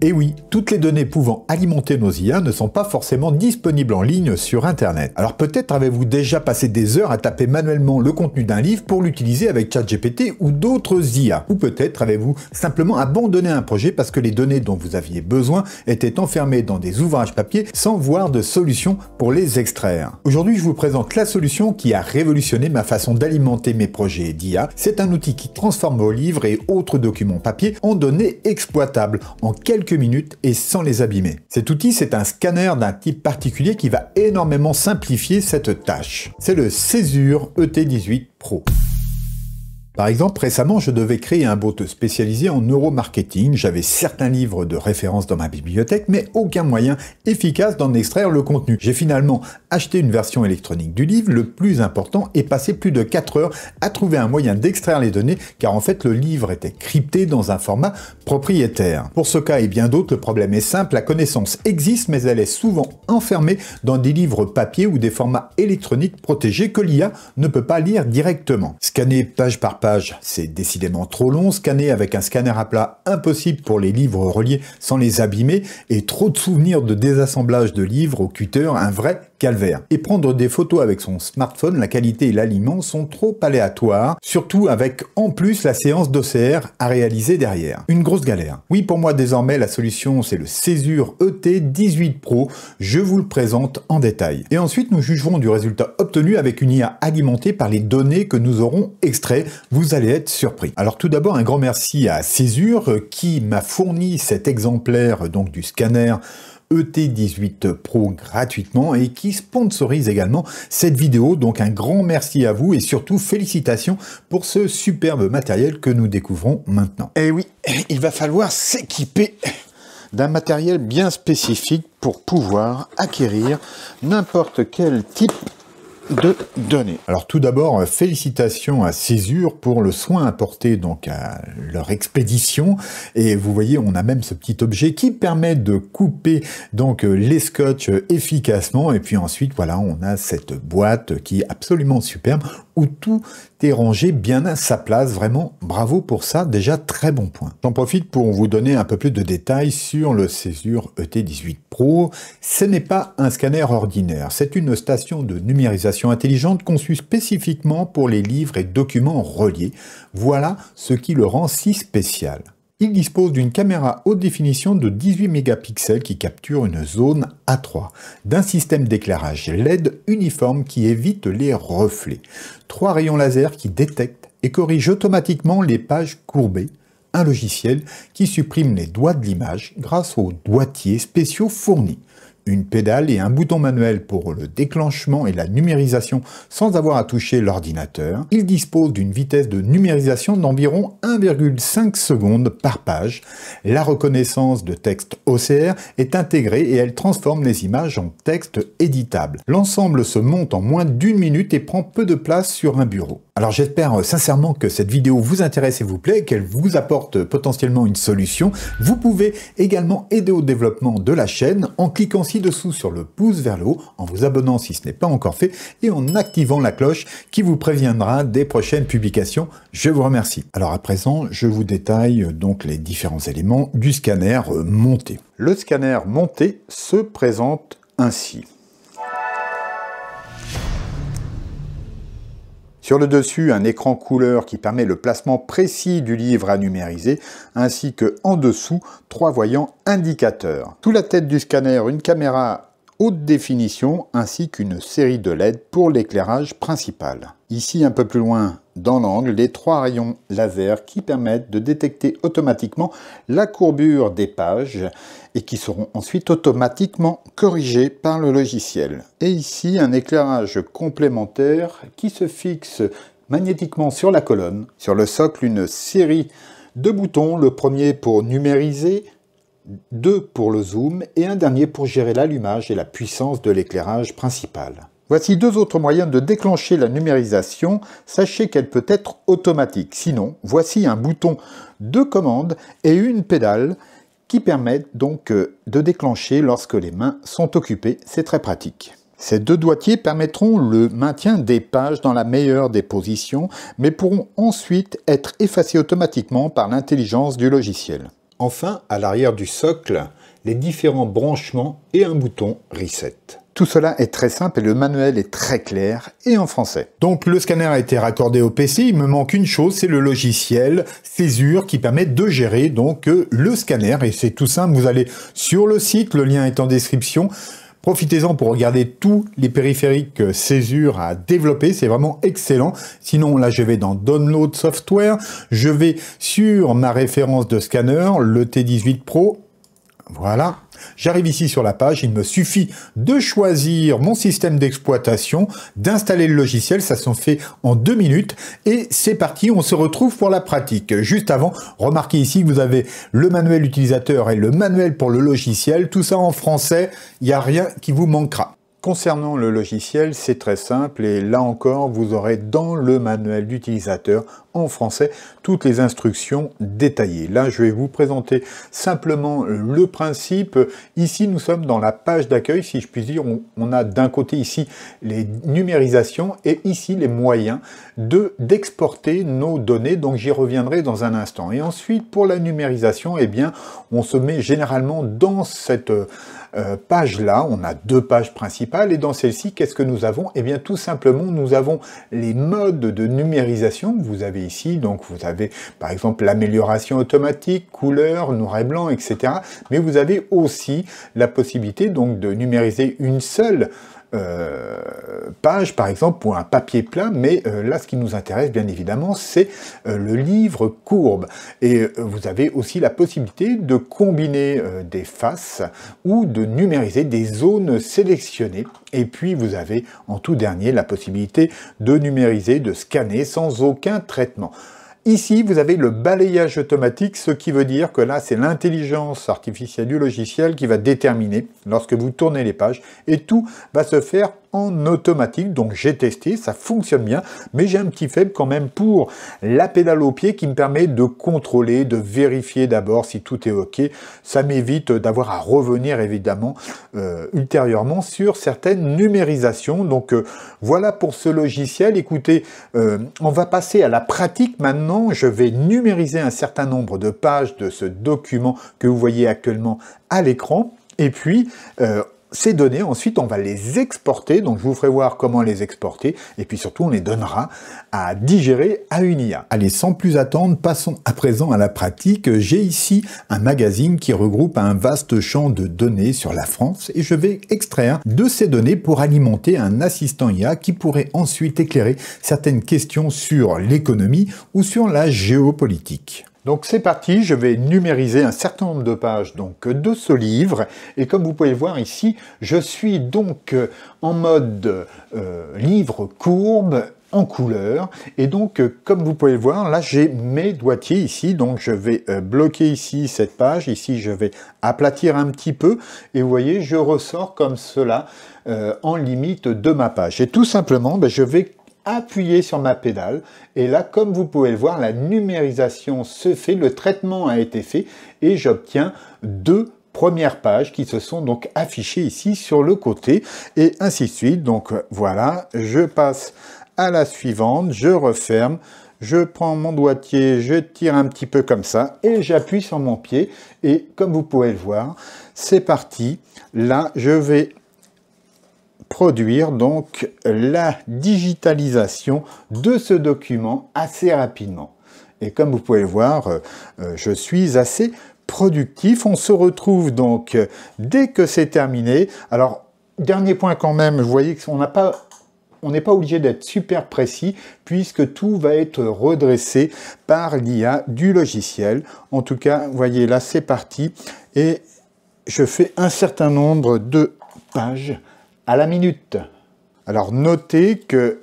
Et oui, toutes les données pouvant alimenter nos IA ne sont pas forcément disponibles en ligne sur Internet. Alors peut-être avez-vous déjà passé des heures à taper manuellement le contenu d'un livre pour l'utiliser avec ChatGPT ou d'autres IA. Ou peut-être avez-vous simplement abandonné un projet parce que les données dont vous aviez besoin étaient enfermées dans des ouvrages papier sans voir de solution pour les extraire. Aujourd'hui, je vous présente la solution qui a révolutionné ma façon d'alimenter mes projets d'IA. C'est un outil qui transforme vos livres et autres documents papier en données exploitables en quelques minutes et sans les abîmer. Cet outil, c'est un scanner d'un type particulier qui va énormément simplifier cette tâche. C'est le Césure ET18 Pro. Par exemple, récemment, je devais créer un bot spécialisé en neuromarketing. J'avais certains livres de référence dans ma bibliothèque, mais aucun moyen efficace d'en extraire le contenu. J'ai finalement acheté une version électronique du livre, le plus important, et passé plus de 4 heures à trouver un moyen d'extraire les données, car en fait, le livre était crypté dans un format propriétaire. Pour ce cas et bien d'autres, le problème est simple, la connaissance existe, mais elle est souvent enfermée dans des livres papier ou des formats électroniques protégés que l'IA ne peut pas lire directement. Scanner page par page, c'est décidément trop long. Scanner avec un scanner à plat, impossible pour les livres reliés sans les abîmer, et trop de souvenirs de désassemblage de livres au cutter, un vrai calvaire. Et prendre des photos avec son smartphone, la qualité et l'aliment sont trop aléatoires, surtout avec en plus la séance d'OCR à réaliser derrière. Une grosse galère. Oui, pour moi désormais la solution c'est le Césure ET18 Pro, je vous le présente en détail. Et ensuite nous jugerons du résultat obtenu avec une IA alimentée par les données que nous aurons extraites. Vous allez être surpris. Alors tout d'abord un grand merci à Césure qui m'a fourni cet exemplaire donc du scanner ET18 Pro gratuitement et qui sponsorise également cette vidéo. Donc un grand merci à vous et surtout félicitations pour ce superbe matériel que nous découvrons maintenant. Et oui, il va falloir s'équiper d'un matériel bien spécifique pour pouvoir acquérir n'importe quel type de données. Alors tout d'abord, félicitations à Césure pour le soin apporté donc à leur expédition. Et vous voyez, on a même ce petit objet qui permet de couper donc les scotch efficacement. Et puis ensuite, voilà, on a cette boîte qui est absolument superbe où tout est rangé bien à sa place. Vraiment, bravo pour ça. Déjà, très bon point. J'en profite pour vous donner un peu plus de détails sur le Césure ET18 Pro. Ce n'est pas un scanner ordinaire. C'est une station de numérisation intelligente conçue spécifiquement pour les livres et documents reliés. Voilà ce qui le rend si spécial. Il dispose d'une caméra haute définition de 18 mégapixels qui capture une zone A3, d'un système d'éclairage LED uniforme qui évite les reflets, 3 rayons laser qui détectent et corrigent automatiquement les pages courbées, un logiciel qui supprime les doigts de l'image grâce aux doigtiers spéciaux fournis, une pédale et un bouton manuel pour le déclenchement et la numérisation sans avoir à toucher l'ordinateur. Il dispose d'une vitesse de numérisation d'environ 1,5 secondes par page. La reconnaissance de texte OCR est intégrée et elle transforme les images en texte éditable. L'ensemble se monte en moins d'1 minute et prend peu de place sur un bureau. Alors j'espère sincèrement que cette vidéo vous intéresse et vous plaît, qu'elle vous apporte potentiellement une solution. Vous pouvez également aider au développement de la chaîne en cliquant ci-dessous sur le pouce vers le haut, en vous abonnant si ce n'est pas encore fait et en activant la cloche qui vous préviendra des prochaines publications. Je vous remercie. Alors à présent, je vous détaille donc les différents éléments du scanner monté. Le scanner monté se présente ainsi. Sur le dessus, un écran couleur qui permet le placement précis du livre à numériser, ainsi que en dessous, 3 voyants indicateurs. Sous la tête du scanner, une caméra haute définition, ainsi qu'une série de LED pour l'éclairage principal. Ici, un peu plus loin dans l'angle, les 3 rayons laser qui permettent de détecter automatiquement la courbure des pages et qui seront ensuite automatiquement corrigés par le logiciel. Et ici, un éclairage complémentaire qui se fixe magnétiquement sur la colonne. Sur le socle, une série de boutons, le premier pour numériser, 2 pour le zoom et un dernier pour gérer l'allumage et la puissance de l'éclairage principal. Voici 2 autres moyens de déclencher la numérisation. Sachez qu'elle peut être automatique. Sinon, voici un bouton de commande et une pédale qui permettent donc de déclencher lorsque les mains sont occupées. C'est très pratique. Ces 2 doigtiers permettront le maintien des pages dans la meilleure des positions, mais pourront ensuite être effacés automatiquement par l'intelligence du logiciel. Enfin, à l'arrière du socle, les différents branchements et un bouton Reset. Tout cela est très simple et le manuel est très clair et en français. Donc le scanner a été raccordé au PC, il me manque une chose, c'est le logiciel Césure qui permet de gérer donc le scanner et c'est tout simple, vous allez sur le site, le lien est en description. Profitez-en pour regarder tous les périphériques Césure à développer, c'est vraiment excellent. Sinon, là, je vais dans Download Software, je vais sur ma référence de scanner, le T18 Pro. Voilà, j'arrive ici sur la page, il me suffit de choisir mon système d'exploitation, d'installer le logiciel, ça s'en fait en 2 minutes, et c'est parti, on se retrouve pour la pratique. Juste avant, remarquez ici que vous avez le manuel utilisateur et le manuel pour le logiciel, tout ça en français, il n'y a rien qui vous manquera. Concernant le logiciel, c'est très simple et là encore, vous aurez dans le manuel d'utilisateur en français toutes les instructions détaillées. Là, je vais vous présenter simplement le principe. Ici, nous sommes dans la page d'accueil, si je puis dire. On a d'un côté ici les numérisations et ici les moyens d'exporter nos données. Donc, j'y reviendrai dans un instant. Et ensuite, pour la numérisation, eh bien, on se met généralement dans cette page-là, on a 2 pages principales et dans celle-ci, qu'est-ce que nous avons? Eh bien, tout simplement, nous avons les modes de numérisation que vous avez ici. Donc, vous avez par exemple l'amélioration automatique, couleur, noir et blanc, etc. Mais vous avez aussi la possibilité donc de numériser une seule page, par exemple, pour un papier plat, mais là, ce qui nous intéresse, bien évidemment, c'est le livre courbe. Et vous avez aussi la possibilité de combiner des faces ou de numériser des zones sélectionnées. Et puis, vous avez, en tout dernier, la possibilité de numériser, de scanner sans aucun traitement. Ici, vous avez le balayage automatique, ce qui veut dire que là, c'est l'intelligence artificielle du logiciel qui va déterminer lorsque vous tournez les pages et tout va se faire en automatique. Donc j'ai testé, ça fonctionne bien, mais j'ai un petit faible quand même pour la pédale au pied qui me permet de contrôler, de vérifier d'abord si tout est OK. Ça m'évite d'avoir à revenir évidemment ultérieurement sur certaines numérisations. Donc voilà pour ce logiciel. Écoutez, on va passer à la pratique maintenant. Je vais numériser un certain nombre de pages de ce document que vous voyez actuellement à l'écran. Et puis, ces données, ensuite, on va les exporter. Donc, je vous ferai voir comment les exporter. Et puis, surtout, on les donnera à digérer à une IA. Allez, sans plus attendre, passons à présent à la pratique. J'ai ici un magazine qui regroupe un vaste champ de données sur la France et je vais extraire de ces données pour alimenter un assistant IA qui pourrait ensuite éclairer certaines questions sur l'économie ou sur la géopolitique. Donc c'est parti, je vais numériser un certain nombre de pages donc, de ce livre. Et comme vous pouvez le voir ici, je suis donc en mode livre courbe en couleur. Et donc, comme vous pouvez le voir, là j'ai mes doigtiers ici. Donc je vais bloquer ici cette page. Ici, je vais aplatir un petit peu. Et vous voyez, je ressors comme cela en limite de ma page. Et tout simplement, je vais appuyer sur ma pédale et là, comme vous pouvez le voir, la numérisation se fait, le traitement a été fait et j'obtiens 2 premières pages qui se sont donc affichées ici sur le côté et ainsi de suite. Donc voilà, je passe à la suivante, je referme, je prends mon doigtier, je tire un petit peu comme ça et j'appuie sur mon pied et comme vous pouvez le voir, c'est parti. Là, je vais produire donc la digitalisation de ce document assez rapidement. Et comme vous pouvez le voir, je suis assez productif. On se retrouve donc dès que c'est terminé. Alors, dernier point quand même, vous voyez qu'on n'a pas... On n'est pas obligé d'être super précis puisque tout va être redressé par l'IA du logiciel. En tout cas, vous voyez là, c'est parti. Et je fais un certain nombre de pages à la minute. Alors notez que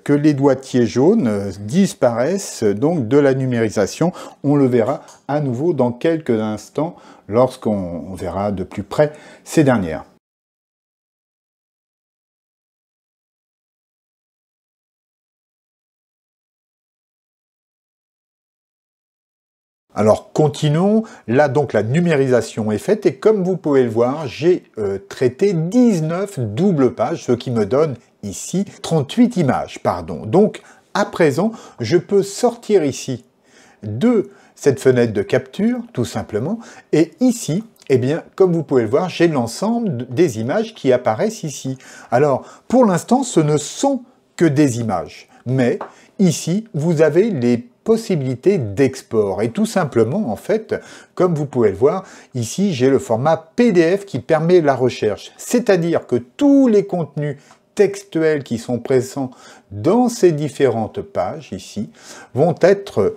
les doigtiers jaunes disparaissent donc de la numérisation. On le verra à nouveau dans quelques instants lorsqu'on verra de plus près ces dernières. Alors continuons, là donc la numérisation est faite et comme vous pouvez le voir, j'ai traité 19 doubles pages, ce qui me donne ici 38 images, pardon. Donc à présent, je peux sortir ici de cette fenêtre de capture, tout simplement. Et ici, eh bien, comme vous pouvez le voir, j'ai l'ensemble des images qui apparaissent ici. Alors, pour l'instant, ce ne sont que des images. Mais ici, vous avez les possibilités d'export. Et tout simplement, en fait, comme vous pouvez le voir, ici, j'ai le format PDF qui permet la recherche. C'est-à-dire que tous les contenus textuels qui sont présents dans ces différentes pages ici vont être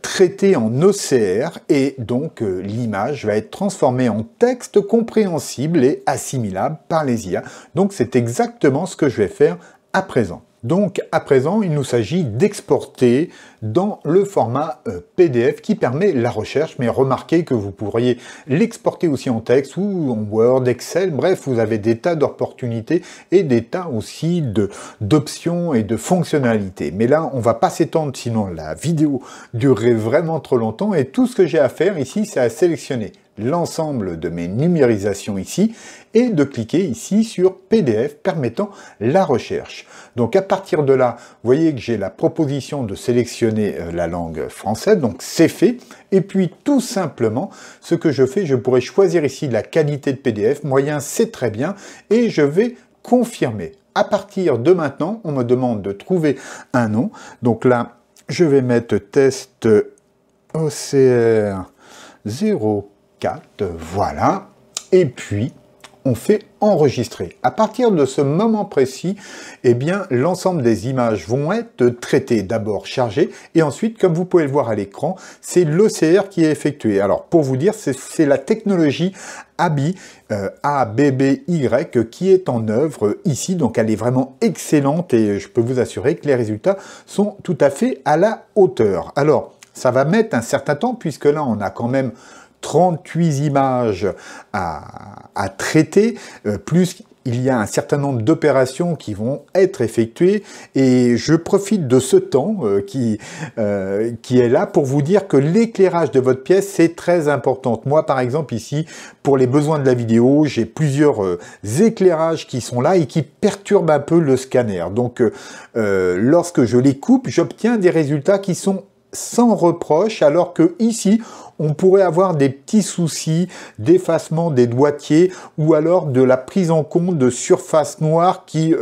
traités en OCR et donc l'image va être transformée en texte compréhensible et assimilable par les IA. Donc c'est exactement ce que je vais faire à présent. Donc à présent, il nous s'agit d'exporter dans le format PDF qui permet la recherche, mais remarquez que vous pourriez l'exporter aussi en texte ou en Word, Excel, bref, vous avez des tas d'opportunités et des tas aussi d'options et de fonctionnalités. Mais là, on va pas s'étendre, sinon la vidéo durerait vraiment trop longtemps et tout ce que j'ai à faire ici, c'est à sélectionner l'ensemble de mes numérisations ici et de cliquer ici sur PDF permettant la recherche. Donc à partir de là, vous voyez que j'ai la proposition de sélectionner la langue française, donc c'est fait. Et puis tout simplement, ce que je fais, je pourrais choisir ici la qualité de PDF, moyen c'est très bien, et je vais confirmer. À partir de maintenant, on me demande de trouver un nom. Donc là, je vais mettre test OCR 04, voilà, et puis on fait enregistrer. À partir de ce moment précis, eh bien, l'ensemble des images vont être traitées, d'abord chargées, et ensuite, comme vous pouvez le voir à l'écran, c'est l'OCR qui est effectué. Alors, pour vous dire, c'est la technologie ABBY, A-B-B-Y, qui est en œuvre ici, donc elle est vraiment excellente, et je peux vous assurer que les résultats sont tout à fait à la hauteur. Alors, ça va mettre un certain temps, puisque là, on a quand même 38 images à traiter, plus il y a un certain nombre d'opérations qui vont être effectuées, et je profite de ce temps qui est là pour vous dire que l'éclairage de votre pièce, c'est très important. Moi, par exemple, ici, pour les besoins de la vidéo, j'ai plusieurs éclairages qui sont là et qui perturbent un peu le scanner. Donc, lorsque je les coupe, j'obtiens des résultats qui sont sans reproche, alors que ici, on pourrait avoir des petits soucis d'effacement des doigtiers ou alors de la prise en compte de surfaces noires qui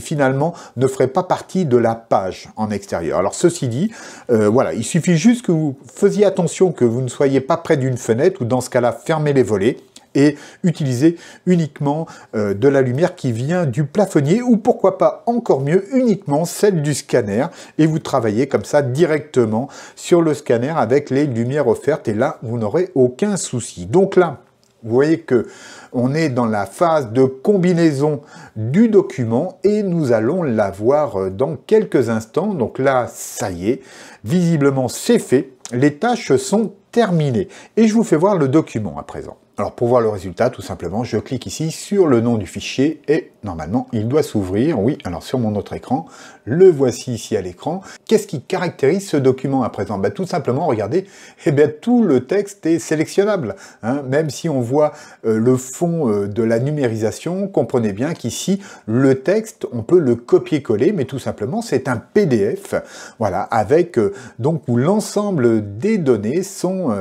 finalement ne feraient pas partie de la page en extérieur. Alors ceci dit, voilà, il suffit juste que vous faisiez attention que vous ne soyez pas près d'une fenêtre ou dans ce cas-là, fermez les volets et utilisez uniquement de la lumière qui vient du plafonnier ou pourquoi pas encore mieux uniquement celle du scanner et vous travaillez comme ça directement sur le scanner avec les lumières offertes et là vous n'aurez aucun souci. Donc là, vous voyez que on est dans la phase de combinaison du document et nous allons la voir dans quelques instants. Donc là, ça y est, visiblement c'est fait, les tâches sont terminées et je vous fais voir le document à présent. Alors pour voir le résultat, tout simplement, je clique ici sur le nom du fichier et normalement il doit s'ouvrir. Oui, alors sur mon autre écran, le voici ici à l'écran. Qu'est-ce qui caractérise ce document à présent? Tout simplement, regardez, eh bien, tout le texte est sélectionnable. Hein. Même si on voit le fond de la numérisation, comprenez bien qu'ici, le texte, on peut le copier-coller, mais tout simplement, c'est un PDF, voilà, avec donc où l'ensemble des données sont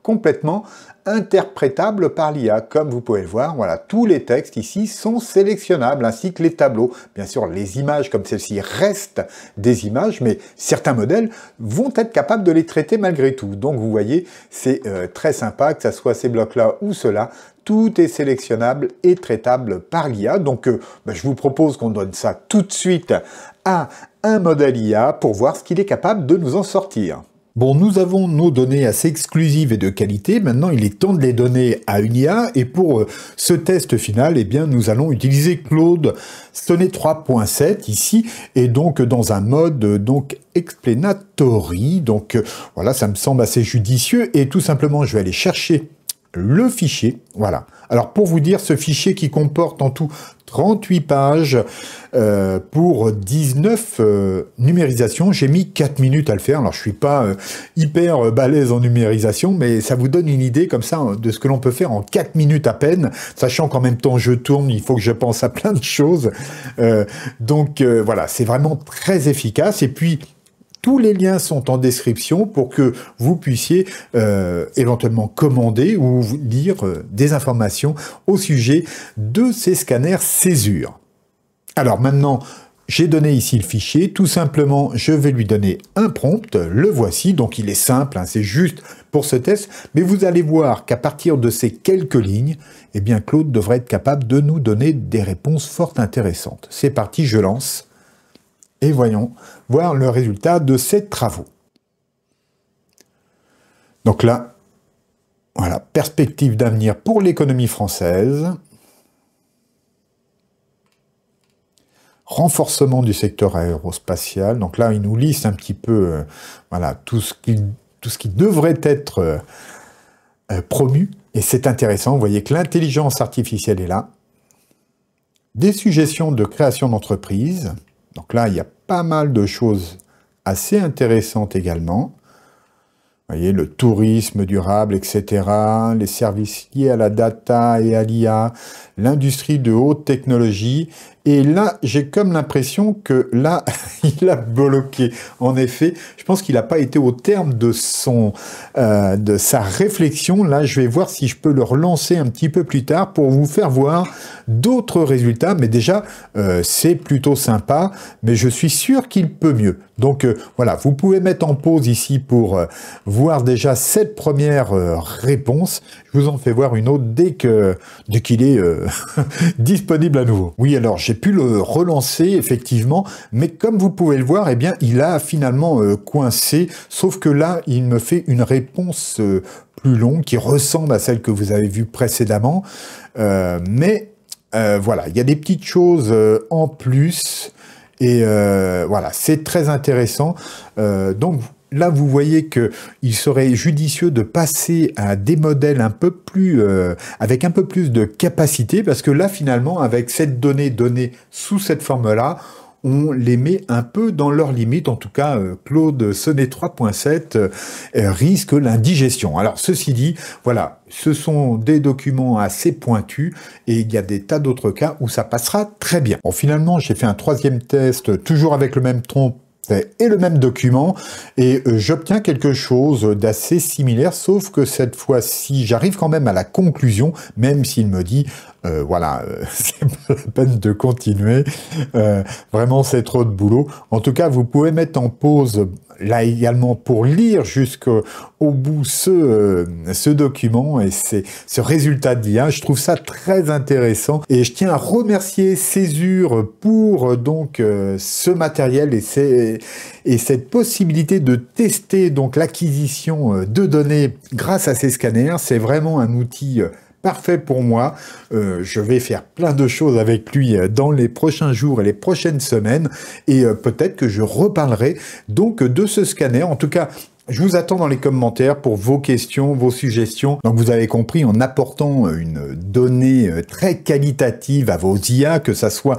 complètement interprétable par l'IA. Comme vous pouvez le voir, voilà, tous les textes ici sont sélectionnables, ainsi que les tableaux. Bien sûr, les images comme celle-ci restent des images, mais certains modèles vont être capables de les traiter malgré tout. Donc vous voyez, c'est très sympa, que ce soit ces blocs-là ou ceux-là, tout est sélectionnable et traitable par l'IA. Donc je vous propose qu'on donne ça tout de suite à un modèle IA pour voir ce qu'il est capable de nous en sortir. Bon, nous avons nos données assez exclusives et de qualité. Maintenant, il est temps de les donner à une IA. Et pour ce test final, eh bien, nous allons utiliser Claude Sonnet 3.7 ici. Et donc, dans un mode donc explanatory. Donc, voilà, ça me semble assez judicieux. Et tout simplement, je vais aller chercher le fichier. Voilà. Alors, pour vous dire, ce fichier qui comporte en tout 38 pages pour 19 numérisations, j'ai mis 4 minutes à le faire. Alors, je suis pas hyper balèze en numérisation, mais ça vous donne une idée comme ça de ce que l'on peut faire en 4 minutes à peine, sachant qu'en même temps, je tourne, il faut que je pense à plein de choses. Donc, voilà, c'est vraiment très efficace. Et puis, Tous les liens sont en description pour que vous puissiez éventuellement commander ou lire des informations au sujet de ces scanners Césure. Alors maintenant, j'ai donné ici le fichier, tout simplement je vais lui donner un prompt, le voici, donc il est simple, hein, c'est juste pour ce test, mais vous allez voir qu'à partir de ces quelques lignes, eh bien Claude devrait être capable de nous donner des réponses fort intéressantes. C'est parti, je lance, et voyons voir le résultat de ces travaux. Donc là, voilà, perspective d'avenir pour l'économie française. Renforcement du secteur aérospatial. Donc là, il nous liste un petit peu voilà, tout ce qui devrait être promu. Et c'est intéressant. Vous voyez que l'intelligence artificielle est là. Des suggestions de création d'entreprise. Donc là, il y a pas mal de choses assez intéressantes également. Vous voyez, le tourisme durable, etc., les services liés à la data et à l'IA, l'industrie de haute technologie. Et là, j'ai comme l'impression que là, il a bloqué. En effet, je pense qu'il n'a pas été au terme de sa réflexion. Là, je vais voir si je peux le relancer un petit peu plus tard pour vous faire voir d'autres résultats. Mais déjà, c'est plutôt sympa, mais je suis sûr qu'il peut mieux. Donc voilà, vous pouvez mettre en pause ici pour voir déjà cette première réponse. Je vous en fais voir une autre dès qu'il est disponible à nouveau. Oui, alors j'ai pu le relancer effectivement, mais comme vous pouvez le voir, eh bien il a finalement coincé, sauf que là, il me fait une réponse plus longue qui ressemble à celle que vous avez vue précédemment, mais voilà, il y a des petites choses en plus. Et voilà, c'est très intéressant. Donc là, vous voyez qu'il serait judicieux de passer à des modèles un peu plus, avec un peu plus de capacité, parce que là, finalement, avec cette donnée sous cette forme-là, on les met un peu dans leurs limites. En tout cas, Claude Sonnet 3.7 risque l'indigestion. Alors, ceci dit, voilà, ce sont des documents assez pointus et il y a des tas d'autres cas où ça passera très bien. Bon, finalement, j'ai fait un troisième test, toujours avec le même trompe et le même document, et j'obtiens quelque chose d'assez similaire, sauf que cette fois-ci, j'arrive quand même à la conclusion, même s'il me dit, voilà, c'est pas la peine de continuer, vraiment c'est trop de boulot. En tout cas, vous pouvez mettre en pause là également pour lire jusqu'au bout ce document et ce résultat d'IA. Je trouve ça très intéressant et je tiens à remercier Césure pour donc ce matériel et cette possibilité de tester donc l'acquisition de données grâce à ces scanners. C'est vraiment un outil parfait pour moi. Je vais faire plein de choses avec lui dans les prochains jours et les prochaines semaines et peut-être que je reparlerai donc de ce scanner. En tout cas, je vous attends dans les commentaires pour vos questions, vos suggestions. Donc vous avez compris, en apportant une donnée très qualitative à vos IA, que ça soit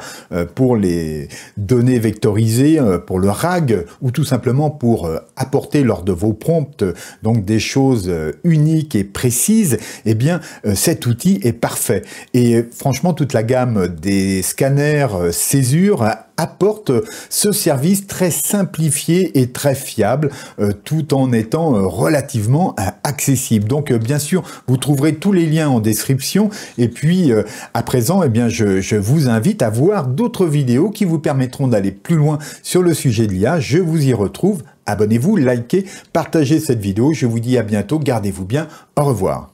pour les données vectorisées, pour le RAG, ou tout simplement pour apporter lors de vos prompts donc des choses uniques et précises, eh bien cet outil est parfait. Et franchement, toute la gamme des scanners Césure apporte ce service très simplifié et très fiable, tout en étant relativement accessible. Donc bien sûr, vous trouverez tous les liens en description, et puis à présent, eh bien, je vous invite à voir d'autres vidéos qui vous permettront d'aller plus loin sur le sujet de l'IA. Je vous y retrouve. Abonnez-vous, likez, partagez cette vidéo. Je vous dis à bientôt, gardez-vous bien, au revoir.